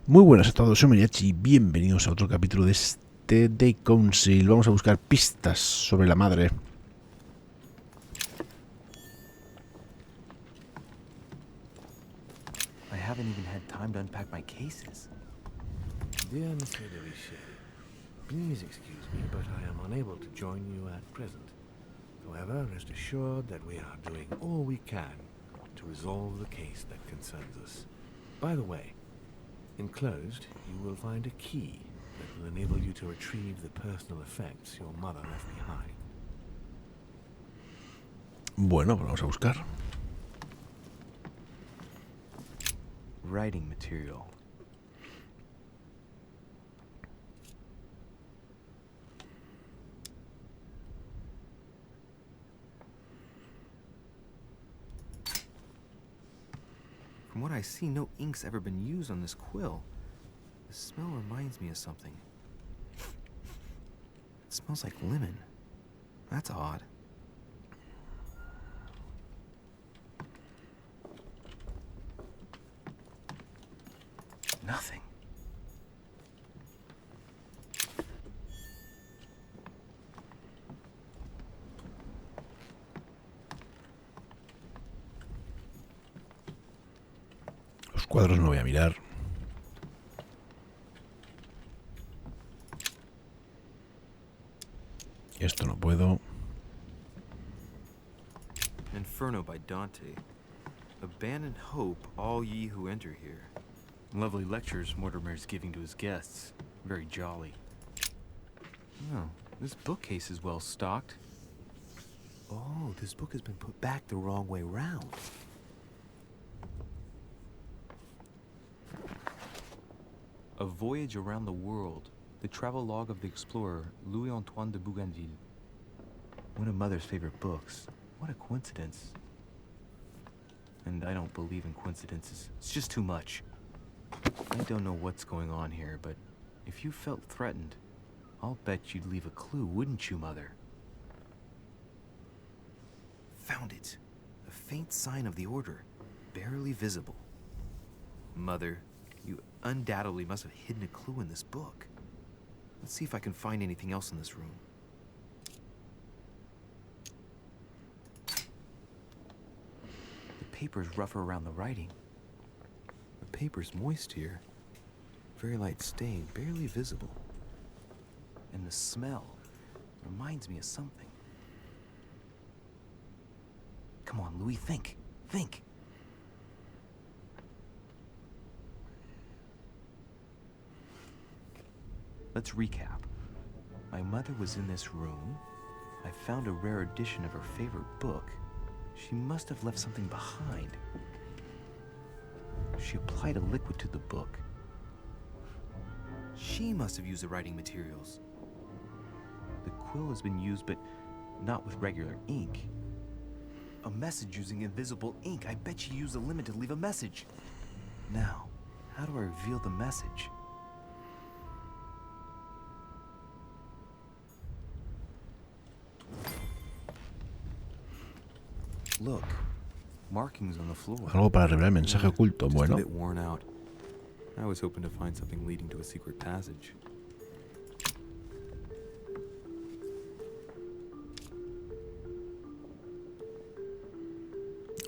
Muy buenas a todos, soy Mariatxi y bienvenidos a otro capítulo de este de Council. Vamos a buscar pistas sobre la madre. I haven't even had time to unpack my cases. Dear Monsieur de Richet, please excuse me, but I am unable to join you at present. However, rest assured that we are doing all we can to resolve the case that concerns us. By the way, enclosed, you will find a key that will enable you to retrieve the personal effects your mother left behind. Bueno, pues vamos a buscar. Writing material. From what I see, no ink's ever been used on this quill. The smell reminds me of something. It smells like lemon. That's odd. Nothing. Los cuadros no voy a mirar. Esto no puedo. Inferno by Dante. Abandon hope, all ye who enter here. Lovely lectures Mortimer's giving to his guests. Very jolly. Oh, this bookcase is well stocked. Oh, this book has been put back the wrong way round. A Voyage Around the World. The travel log of the explorer Louis-Antoine de Bougainville. One of Mother's favorite books. What a coincidence. And I don't believe in coincidences. It's just too much. I don't know what's going on here, but if you felt threatened, I'll bet you'd leave a clue, wouldn't you, Mother? Found it. A faint sign of the order, barely visible. Mother, you undoubtedly must have hidden a clue in this book. Let's see if I can find anything else in this room. The paper's rougher around the writing. The paper's moist here. Very light stain, barely visible. And the smell reminds me of something. Come on, Louis, think. Think. Let's recap. My mother was in this room. I found a rare edition of her favorite book. She must have left something behind. She applied a liquid to the book. She must have used the writing materials. The quill has been used, but not with regular ink. A message using invisible ink. I bet she used a lemon to leave a message. Now, how do I reveal the message? Look, markings on the floor. Algo para revelar el mensaje oculto. Just Bueno. a bit worn out. I was hoping to find something leading to a secret passage.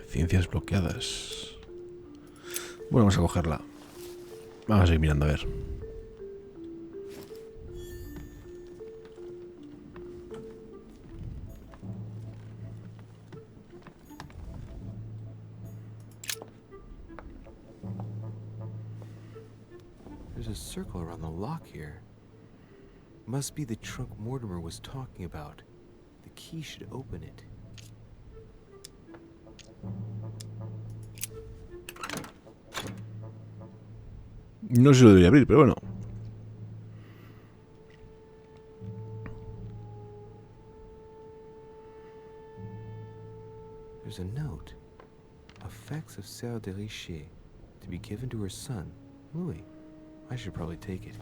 Ciencias bloqueadas. Bueno, vamos a cogerla. Vamos a seguir mirando a ver. There's a circle around the lock here. Must be the trunk Mortimer was talking about. The key should open it. No sé si lo debería abrir, pero bueno. There's a note. Effects of Sœur de Richet to be given to her son, Louis. I should probably take it.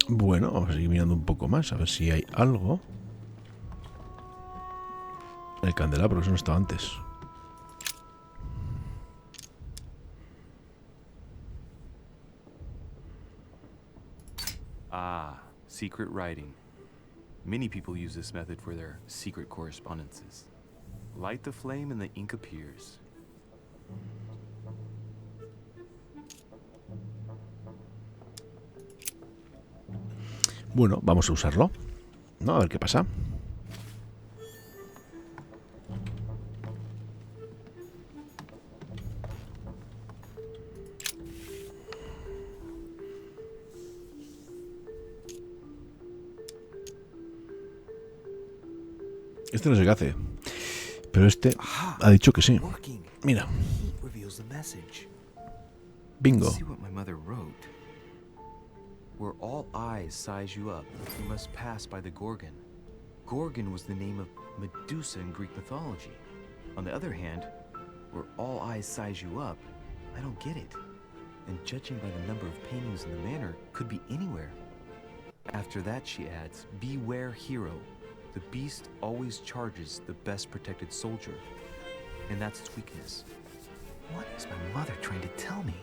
Bueno, vamos a seguir mirando un poco más, a ver si hay algo. El candelabro, eso no estaba antes. Ah, secret writing. Many people use this method for their secret correspondences. Light the flame and the ink appears. Bueno, vamos a usarlo, ¿no? A ver qué pasa. Este no sé qué hace, pero este ha dicho que sí. Mira. Bingo. See what my mother wrote. Where all eyes size you up, you must pass by the Gorgon. Gorgon was the name of Medusa in Greek mythology. On the other hand, where all eyes size you up, I don't get it. And judging by the number of paintings in the manor, could be anywhere. After that, she adds, beware hero. The beast always charges the best protected soldier. And that's its weakness. What is my mother trying to tell me?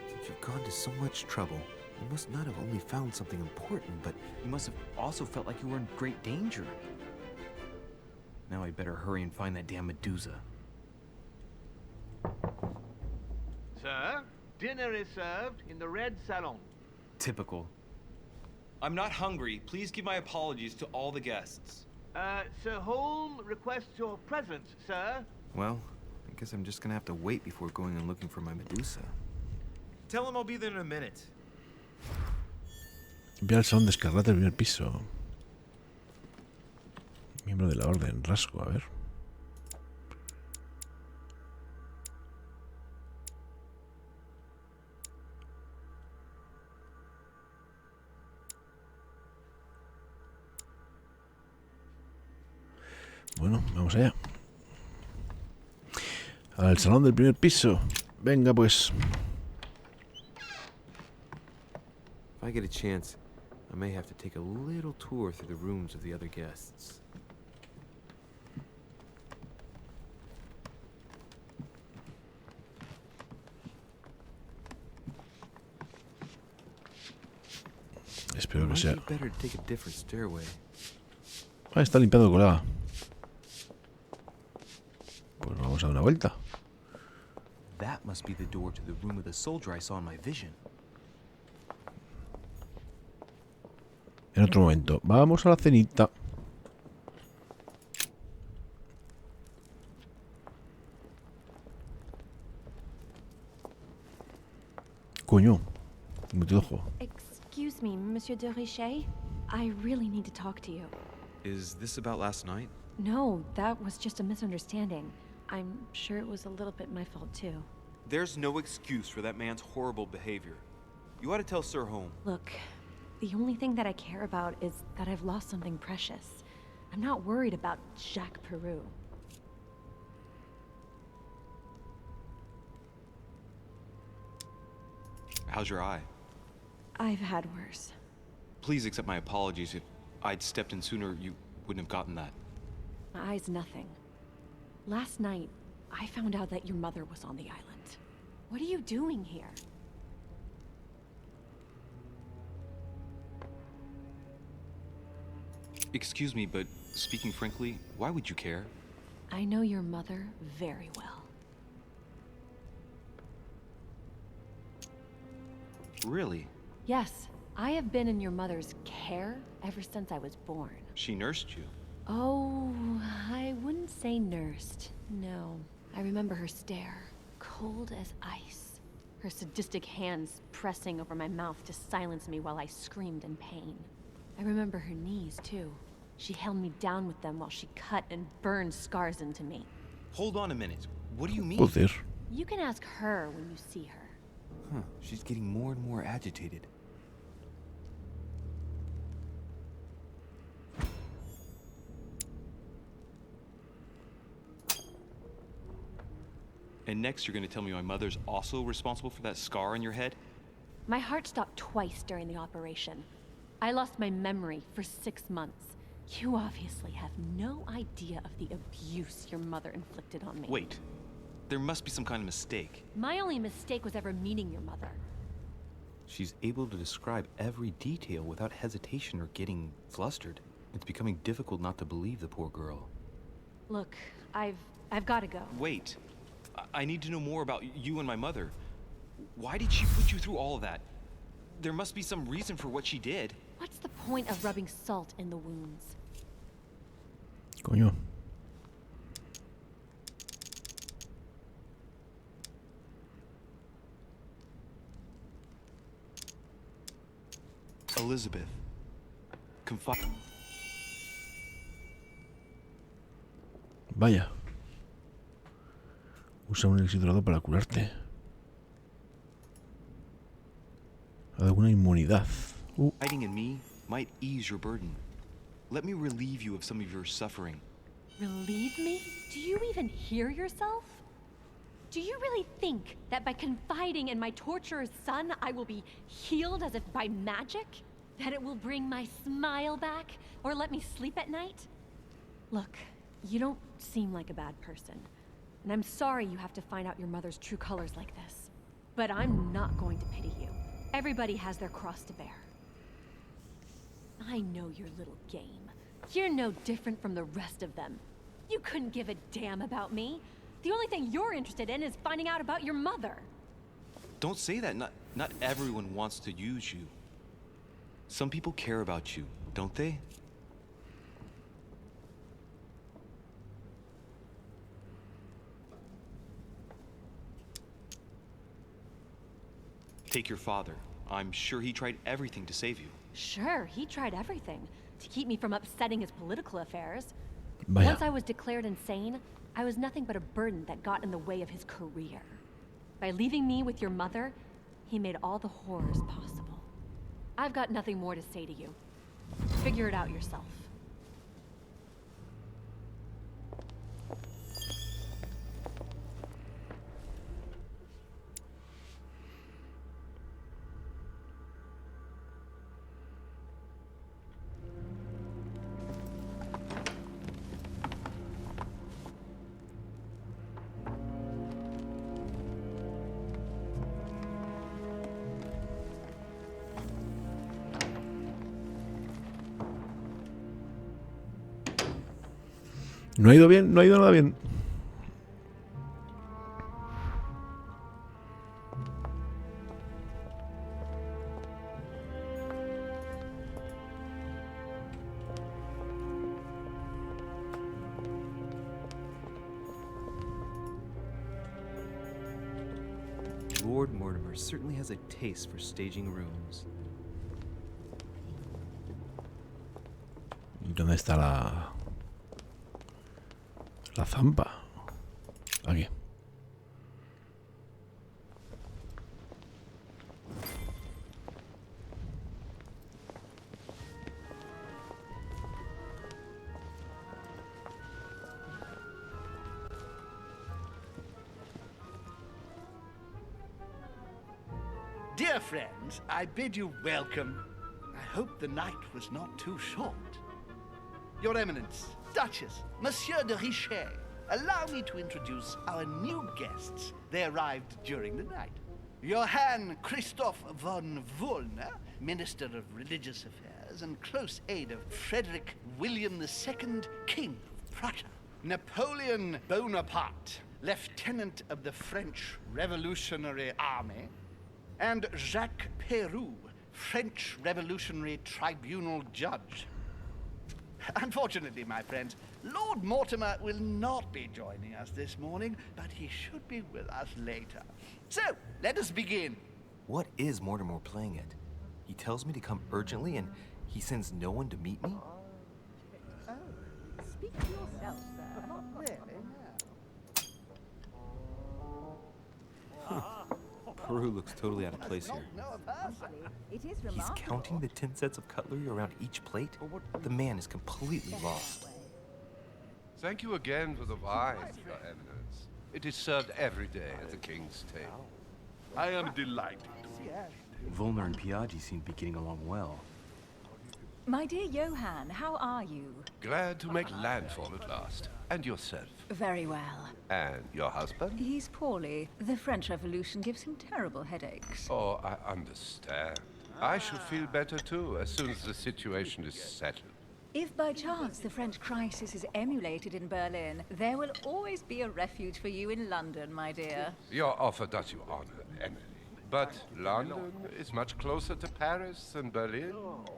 Since you've gone to so much trouble, you must not have only found something important, but You must have also felt like you were in great danger. Now I better hurry and find that damn Medusa. Sir, dinner is served in the red salon. Typical. I'm not hungry. Please give my apologies to all the guests. Sir Holm requests your presence, sir. Well, I guess I'm just gonna have to wait before going and looking for my Medusa. Tell him I'll be there in a minute. Ve al salón de escarlata del primer piso. Miembro de la orden, rasgo, a ver. Bueno, vamos allá. Al salón del primer piso. Venga, pues. If I get a chance, I may have to take a little tour through the rooms of the other guests. Espero que sea. Might be better to take a different stairway. Ah, está limpiando el colega. Pues vamos a dar una vuelta. That must be the door to the room of the soldier I saw in my vision. En otro momento. Vamos a la cenita. Coño. Metido ojo. Excuse me, Monsieur de Richet. I really need to talk to you. Is this about last night? No, that was just a misunderstanding. I'm sure it was a little bit my fault too. There's no excuse for that man's horrible behavior. You ought to tell Sir Holm. Look, the only thing that I care about is that I've lost something precious. I'm not worried about Jacques Peru. How's your eye? I've had worse. Please accept my apologies. If I'd stepped in sooner, you wouldn't have gotten that. My eye's nothing. Last night, I found out that your mother was on the island. What are you doing here? Excuse me, but speaking frankly, why would you care? I know your mother very well. Really? Yes, I have been in your mother's care ever since I was born. She nursed you. Oh, I wouldn't say nursed. No. I remember her stare, cold as ice. Her sadistic hands pressing over my mouth to silence me while I screamed in pain. I remember her knees, too. She held me down with them while she cut and burned scars into me. Hold on a minute. What do you mean? Joder. You can ask her when you see her. Huh, she's getting more and more agitated. And next you're going to tell me my mother's also responsible for that scar on your head? My heart stopped twice during the operation. I lost my memory for 6 months. You obviously have no idea of the abuse your mother inflicted on me. Wait. There must be some kind of mistake. My only mistake was ever meeting your mother. She's able to describe every detail without hesitation or getting flustered. It's becoming difficult not to believe the poor girl. Look, I've got to go. Wait. I need to know more about you and my mother. Why did she put you through all of that? There must be some reason for what she did. What's the point of rubbing salt in the wounds? Coño. Elizabeth. Vaya. Usa un elixir dorado para curarte. Alguna inmunidad. Hiding in me might ease your burden. Let me relieve you of some of your suffering. Relieve me? Do you even hear yourself? Do you really think that by confiding in my torturer's son, I will be healed as if by magic? That it will bring my smile back or let me sleep at night? Look, you don't seem like a bad person. And I'm sorry you have to find out your mother's true colors like this. But I'm not going to pity you. Everybody has their cross to bear. I know your little game. You're no different from the rest of them. You couldn't give a damn about me. The only thing you're interested in is finding out about your mother. Don't say that. Not everyone wants to use you. Some people care about you, don't they? Take your father. I'm sure he tried everything to save you. Sure, he tried everything to keep me from upsetting his political affairs. Vaya. Once I was declared insane, I was nothing but a burden that got in the way of his career. By leaving me with your mother, he made all the horrors possible. I've got nothing more to say to you. Figure it out yourself. No ha ido bien, no ha ido nada bien. Lord Mortimer certainly has a taste for staging rooms. ¿Y dónde está la zampa? Aquí. Dear friends, I bid you welcome. I hope the night was not too short. Your Eminence, Duchess, Monsieur de Richet, allow me to introduce our new guests. They arrived during the night. Johann Christoph von Wollner, Minister of Religious Affairs and close aide of Frederick William II, King of Prussia. Napoleon Bonaparte, Lieutenant of the French Revolutionary Army. And Jacques Peroux, French Revolutionary Tribunal Judge. Unfortunately, my friends, Lord Mortimer will not be joining us this morning, but he should be with us later. So, let us begin. What is Mortimer playing at? He tells me to come urgently and he sends no one to meet me? Speak for yourself, sir. Not really, no. Peru looks totally out of place here. It is He's remarkable. counting the 10 sets of cutlery around each plate? The man is completely lost. Thank you again for the wine, Your Eminence. It is served every day at the King's table. I am delighted to meet you. Volner and Piaggi seem to be getting along well. My dear Johann, how are you? Glad to make landfall at last. And yourself? Very well. And your husband? He's poorly. The French Revolution gives him terrible headaches. Oh, I understand. I shall feel better too as soon as the situation is settled. If by chance the French crisis is emulated in Berlin, there will always be a refuge for you in London, my dear. Your offer does you honor, Emily. But London is much closer to Paris than Berlin.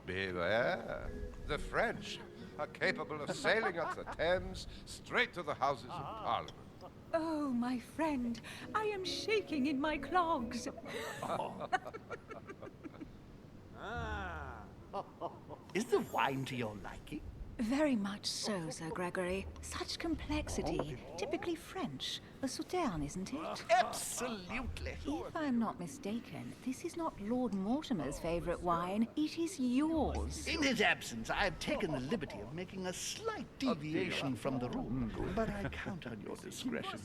Beware. The French are capable of sailing up the Thames straight to the Houses of Parliament. Oh, my friend, I am shaking in my clogs. Is the wine to your liking? Very much so, Sir Gregory. Such complexity. Typically French. A Sauterne, isn't it? Absolutely. If I'm not mistaken, this is not Lord Mortimer's favourite wine. It is yours. In his absence, I have taken the liberty of making a slight deviation from the rule, but I count on your discretion.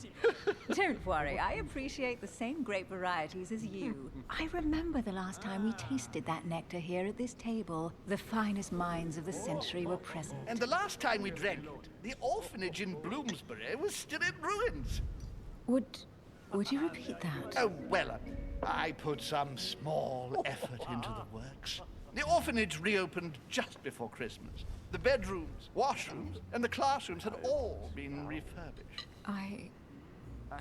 Don't worry, I appreciate the same grape varieties as you. I remember the last time we tasted that nectar here at this table. The finest minds of the century were present. And the last time we drank it, the orphanage in Bloomsbury was still in ruins. Would you repeat that? Oh, well, I put some small effort into the works. The orphanage reopened just before Christmas. The bedrooms, washrooms, and the classrooms had all been refurbished. I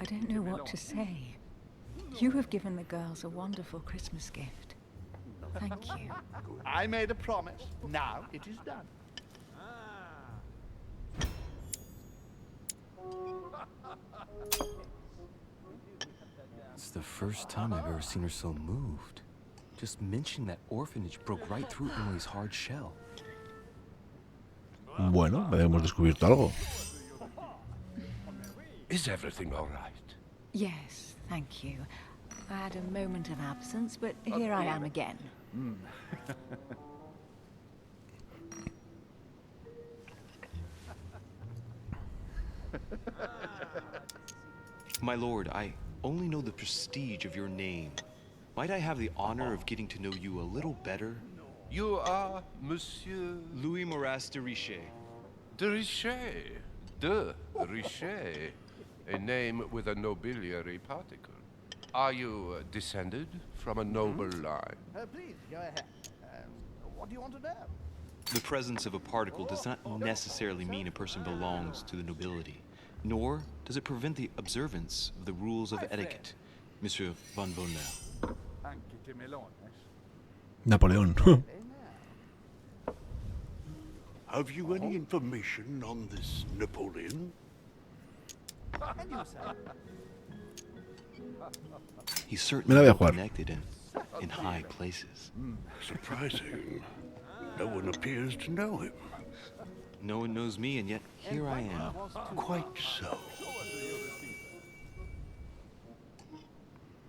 don't know what to say. You have given the girls a wonderful Christmas gift. Thank you. I made a promise. Now it is done. It's the first time I've ever seen her so moved. Just mentioning that orphanage broke right through Emily's hard shell. Bueno, hemos descubierto algo. Is everything all right? Yes, thank you. I had a moment of absence, but here I am again. My lord, I only know the prestige of your name. Might I have the honor of getting to know you a little better? You are Monsieur Louis Moras de Richet. de Richet. De Richet. A name with a nobiliary particle. Are you descended from a noble line? Please, go ahead. What do you want to know? The presence of a particle does not necessarily mean a person belongs to the nobility, nor does it prevent the observance of the rules of etiquette, Monsieur von Volnel. Napoleón. Have you any information on this Napoleon? He's certainly Me la voy a jugar. connected in high places. Surprising. No one appears to know him. No one knows me, and yet here I am. Quite so.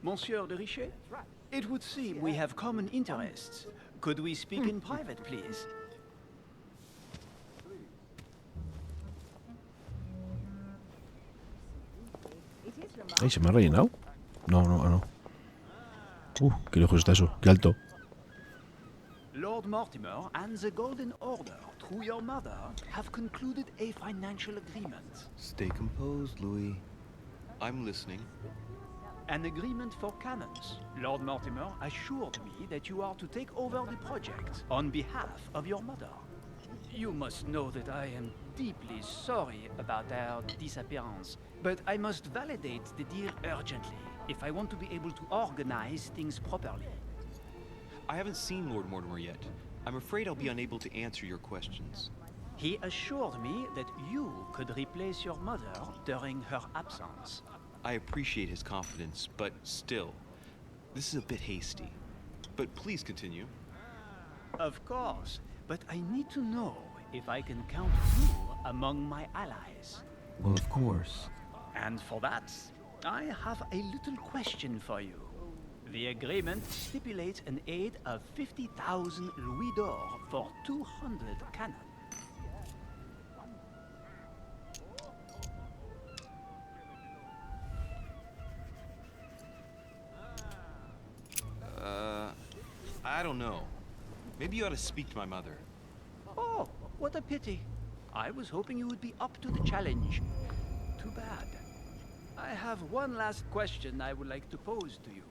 Monsieur de Richet, it would seem we have common interests. Could we speak in private, please? Ay, ¿se me ha rellenado? No, no. Qué lejos está eso. Qué alto. Lord Mortimer and the Golden Order, through your mother, have concluded a financial agreement. Stay composed, Louis. I'm listening. An agreement for cannons. Lord Mortimer assured me that you are to take over the project on behalf of your mother. You must know that I am deeply sorry about their disappearance, but I must validate the deal urgently if I want to be able to organize things properly. I haven't seen Lord Mortimer yet. I'm afraid I'll be unable to answer your questions. He assured me that you could replace your mother during her absence. I appreciate his confidence, but still, this is a bit hasty. But please continue. Of course, but I need to know if I can count you among my allies. Well, of course. And for that, I have a little question for you. The agreement stipulates an aid of 50,000 louis d'or for 200 cannon. I don't know. Maybe you ought to speak to my mother. What a pity. I was hoping you would be up to the challenge. Too bad. I have one last question I would like to pose to you.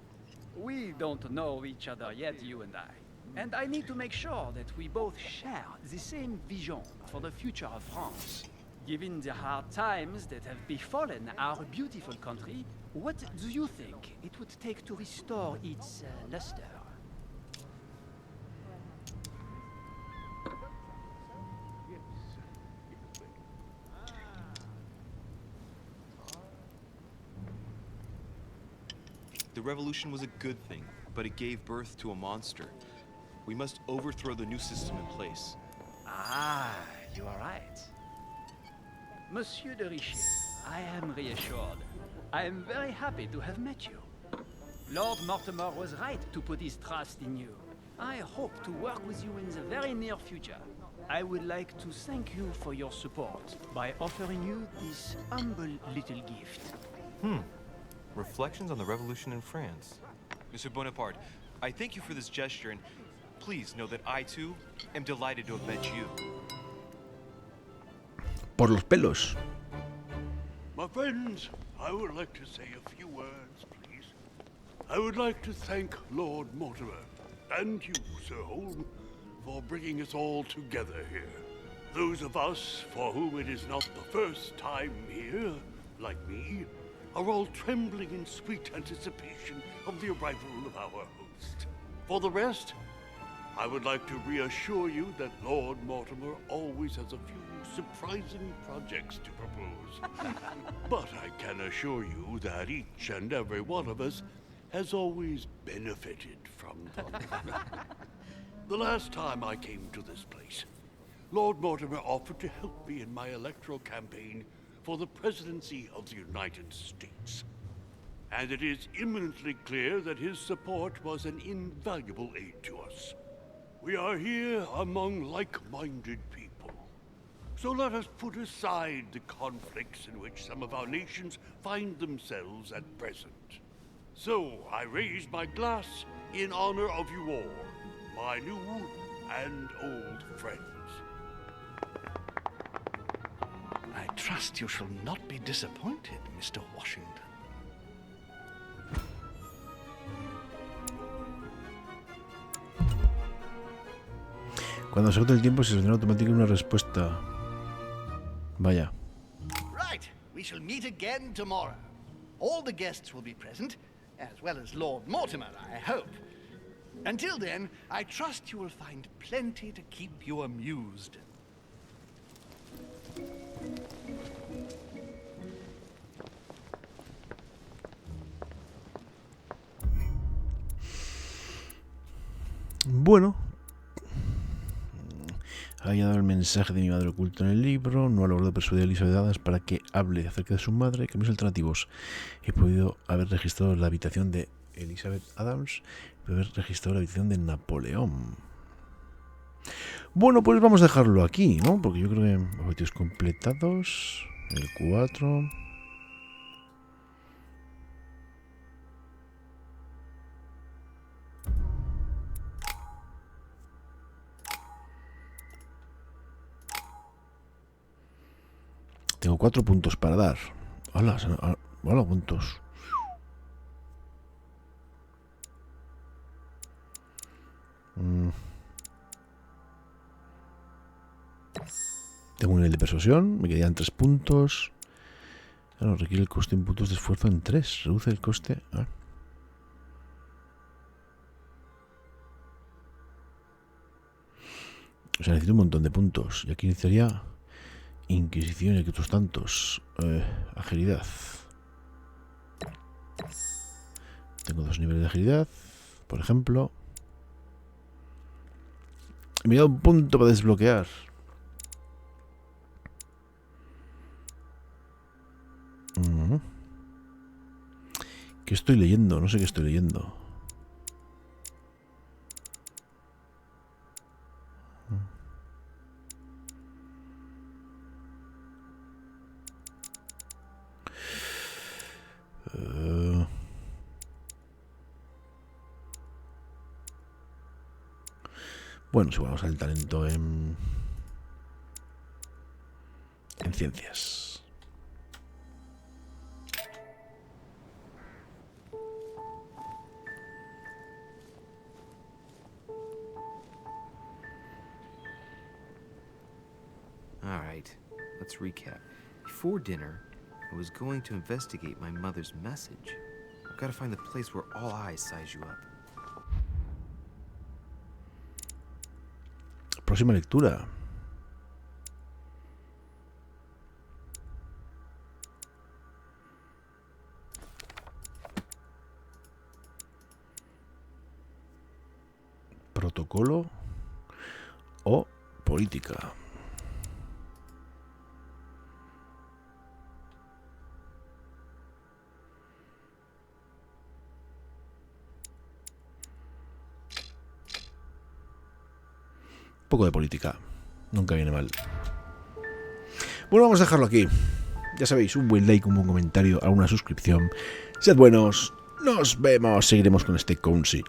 We don't know each other yet, you and I. And I need to make sure that we both share the same vision for the future of France. Given the hard times that have befallen our beautiful country, what do you think it would take to restore its luster? The revolution was a good thing, but it gave birth to a monster. We must overthrow the new system in place. Ah, you are right. Monsieur de Richet, I am reassured. I am very happy to have met you. Lord Mortimer was right to put his trust in you. I hope to work with you in the very near future. I would like to thank you for your support by offering you this humble little gift. Reflections on the revolution in France. Monsieur Bonaparte, I thank you for this gesture, and please know that I, too, am delighted to have met you. Por los pelos. My friends, I would like to say a few words, please. I would like to thank Lord Mortimer and you, Sir Holm, for bringing us all together here. Those of us for whom it is not the first time here, like me, are all trembling in sweet anticipation of the arrival of our host. For the rest, I would like to reassure you that Lord Mortimer always has a few surprising projects to propose. But I can assure you that each and every one of us has always benefited from them. The last time I came to this place, Lord Mortimer offered to help me in my electoral campaign for the presidency of the United States. And it is imminently clear that his support was an invaluable aid to us. We are here among like-minded people. So let us put aside the conflicts in which some of our nations find themselves at present. So I raise my glass in honor of you all, my new and old friends. I trust you shall not be disappointed, Mr. Washington. Cuando se agote el tiempo se selecciona automáticamente una respuesta. Vaya. Right, we shall meet again tomorrow. All the guests will be present, as well as Lord Mortimer, I hope. Until then, I trust you will find plenty to keep you amused. Bueno, había dado el mensaje de mi madre oculto en el libro. No ha logrado persuadir a Elizabeth Adams para que hable acerca de su madre. Caminos alternativos. He podido haber registrado la habitación de Elizabeth Adams. He podido haber registrado la habitación de Napoleón. Bueno, pues vamos a dejarlo aquí, ¿no? Porque yo creo que objetivos completados. El 4. Tengo 4 puntos para dar. Hola, puntos. Tengo un nivel de persuasión. Me quedarían 3 puntos. Claro, requiere el coste en puntos de esfuerzo en 3. Reduce el coste. O sea, necesito un montón de puntos. Y aquí iniciaría Inquisición y que otros tantos. Agilidad. Tengo 2 niveles de agilidad. Por ejemplo. Y me da un punto para desbloquear. ¿Qué estoy leyendo? No sé qué estoy leyendo. Bueno, si vamos al talento en ciencias. All right, let's recap. Before dinner, I was going to investigate my mother's message. I've got to find the place where all eyes size you up. Próxima lectura. Protocolo o política. Un poco de política, nunca viene mal. Bueno, vamos a dejarlo aquí. Ya sabéis, un buen like, un buen comentario, alguna suscripción. Sed buenos, nos vemos, seguiremos con este Councy.